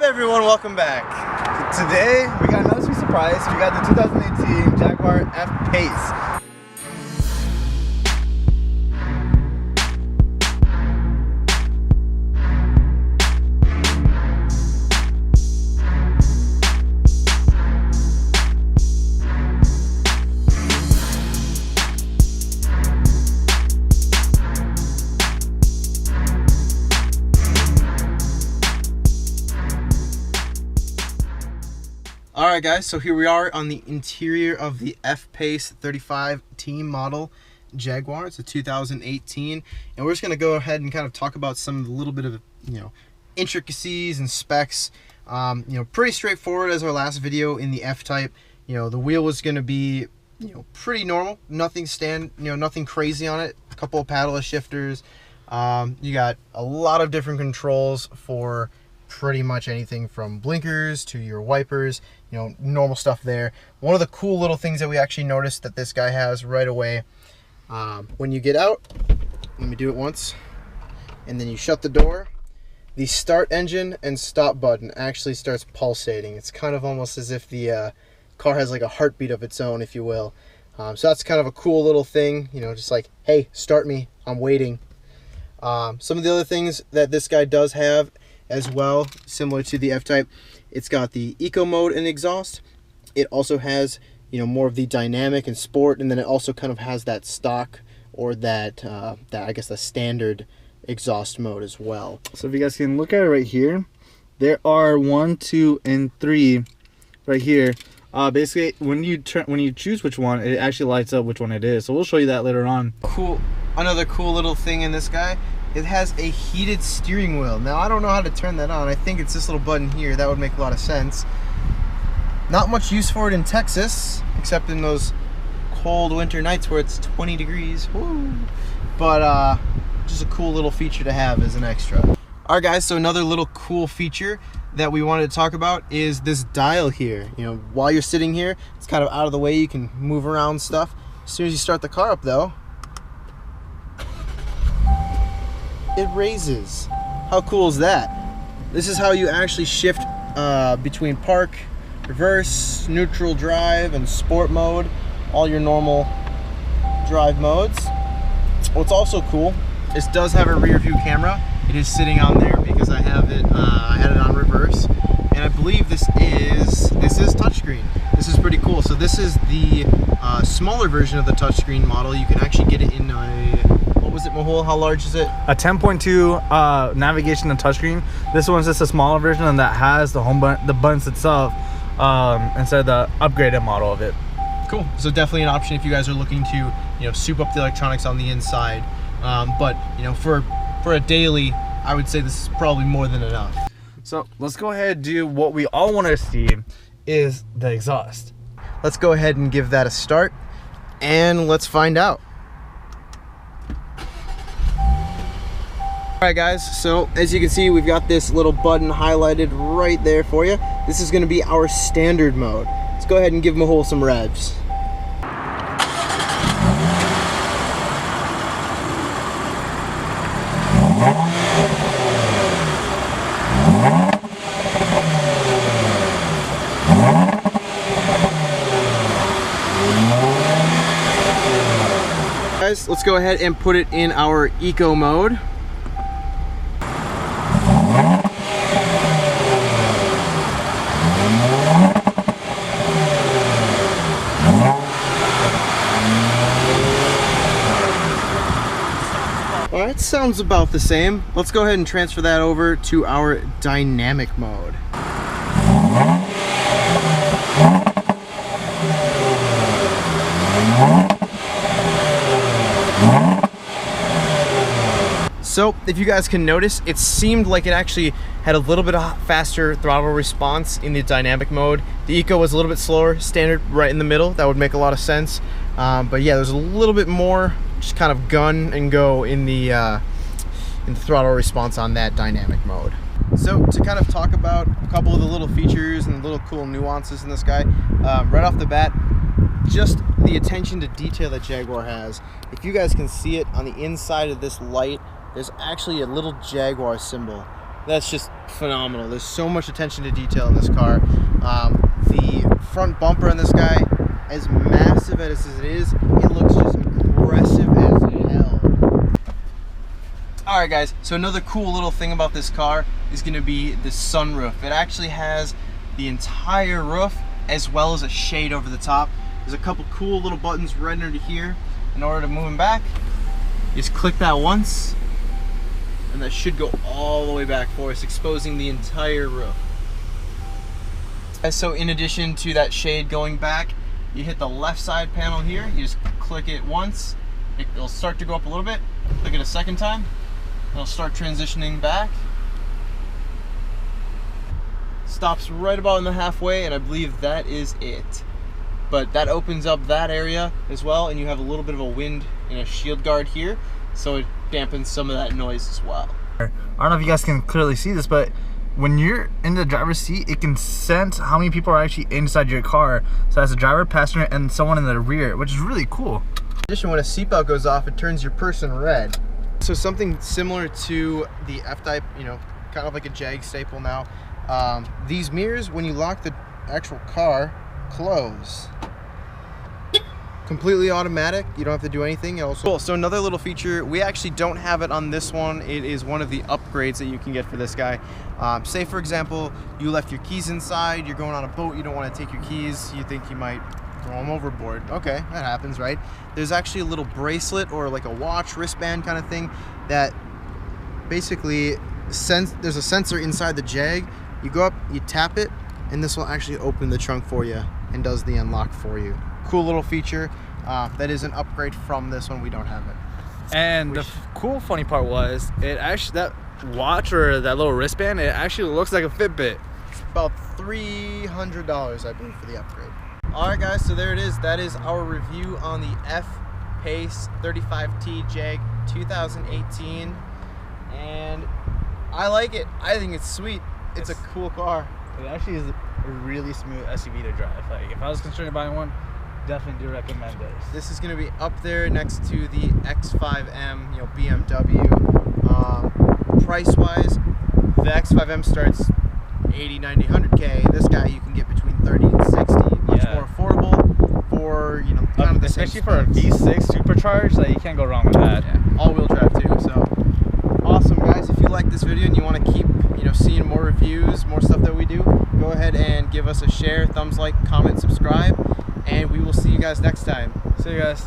everyone, welcome back. Today we got another sweet surprise. We got the 2018 Jaguar F-Pace. Alright guys, so here we are on the interior of the F-Pace 35 team model Jaguar. It's a 2018, and we're just going to go ahead and kind of talk about some little bit of, intricacies and specs. Pretty straightforward as our last video in the F-Type. The wheel was going to be, pretty normal, nothing nothing crazy on it. A couple of paddle shifters. You got a lot of different controls for pretty much anything from blinkers to your wipers, normal stuff there. One of the cool little things that we actually noticed that this guy has right away, when you get out, let me do it once, and then you shut the door, the start engine and stop button actually starts pulsating. It's kind of almost as if the car has like a heartbeat of its own, if you will. So that's kind of a cool little thing, just like, hey, start me, I'm waiting. Some of the other things that this guy does have as well, similar to the F-Type, it's got the eco mode and exhaust. It also has more of the dynamic and sport, and then it also kind of has that stock or that I guess the standard exhaust mode as well. So if you guys can look at it right here, there are 1, 2, and 3 right here. Basically when you choose which one, it actually lights up which one it is, so we'll show you that later on. Cool. Another cool little thing in this guy, it has a heated steering wheel. Now I don't know how to turn that on. I think it's this little button here. That would make a lot of sense. Not much use for it in Texas, except in those cold winter nights where it's 20 degrees. Woo. But just a cool little feature to have as an extra. Alright guys, so another little cool feature that we wanted to talk about is this dial here. While you're sitting here, it's kind of out of the way. You can move around stuff. As soon as you start the car up though, it raises. How cool is that? This is how you actually shift between park, reverse, neutral drive, and sport mode. All your normal drive modes. What's also cool, this does have a rear view camera. It is sitting on there because I have it. I had it on reverse, and I believe this is touchscreen. This is pretty cool. So this is the smaller version of the touchscreen model. You can actually get it in a, what was it, Mahul? How large is it? A 10.2 navigation and touchscreen. This one's just a smaller version, and that has the home button, the buttons itself, instead of the upgraded model of it. Cool. So definitely an option if you guys are looking to soup up the electronics on the inside. But for a daily, I would say this is probably more than enough. So let's go ahead and do what we all want to see, is the exhaust. Let's go ahead and give that a start, and let's find out. Alright guys, so as you can see, we've got this little button highlighted right there for you. This is going to be our standard mode. Let's go ahead and give Mahul some revs. Guys, let's go ahead and put it in our eco mode. Alright, sounds about the same. Let's go ahead and transfer that over to our dynamic mode. So if you guys can notice, it seemed like it actually had a little bit of faster throttle response in the dynamic mode. The eco was a little bit slower, standard right in the middle. That would make a lot of sense. But yeah, there's a little bit more just kind of gun and go in the throttle response on that dynamic mode. So to kind of talk about a couple of the little features and little cool nuances in this guy, right off the bat, just the attention to detail that Jaguar has. If you guys can see it on the inside of this light, there's actually a little Jaguar symbol That's just phenomenal. There's so much attention to detail in this car. The front bumper on this guy, as massive as it is, it looks just aggressive as hell. Alright guys, so another cool little thing about this car is going to be the sunroof. It actually has the entire roof as well as a shade over the top. There's a couple cool little buttons right under here. In order to move them back, you just click that once, and that should go all the way back for us, exposing the entire roof. And so in addition to that shade going back, you hit the left side panel here, you just click it once, it'll start to go up a little bit, click it a second time, it'll start transitioning back. Stops right about in the halfway, and I believe that is it. But that opens up that area as well, and you have a little bit of a wind and a shield guard here, so it dampens some of that noise as well. I don't know if you guys can clearly see this, but when you're in the driver's seat, it can sense how many people are actually inside your car. So as a driver, passenger, and someone in the rear, which is really cool. In addition, when a seatbelt goes off, it turns your person red. So something similar to the F-Type, you know, kind of like a Jag staple now. These mirrors, when you lock the actual car, close. Completely automatic, you don't have to do anything else. Cool, so another little feature, we actually don't have it on this one. It is one of the upgrades that you can get for this guy. Say for example, you left your keys inside, you're going on a boat, you don't want to take your keys, you think you might throw them overboard. Okay, that happens, right? There's actually a little bracelet or like a watch, wristband kind of thing that basically there's a sensor inside the Jag. You go up, you tap it, and this will actually open the trunk for you and does the unlock for you. Cool little feature. That is an upgrade from this one. We don't have it. And the cool funny part was, it actually, that watch or that little wristband, it actually looks like a Fitbit. About $300, I believe, for the upgrade. Alright guys, so there it is. That is our review on the F-Pace 35T Jag 2018. And I like it. I think it's sweet. It's a cool car. It actually is a really smooth SUV to drive. Like, if I was considering buying one, definitely do recommend this. This is going to be up there next to the X5M, you know, BMW. Price-wise, the X5M starts 80, 90, 100K. This guy you can get between 30 and 60. Much more affordable for, you know, kind of the especially for a V6 supercharged. Like, you can't go wrong with that. Yeah, all-wheel drive too. So awesome, guys. If you like this video and you want to keep, you know, seeing more reviews, more stuff that we do, go ahead and give us a share, thumbs like, comment, subscribe, and we will see you guys next time. See you guys.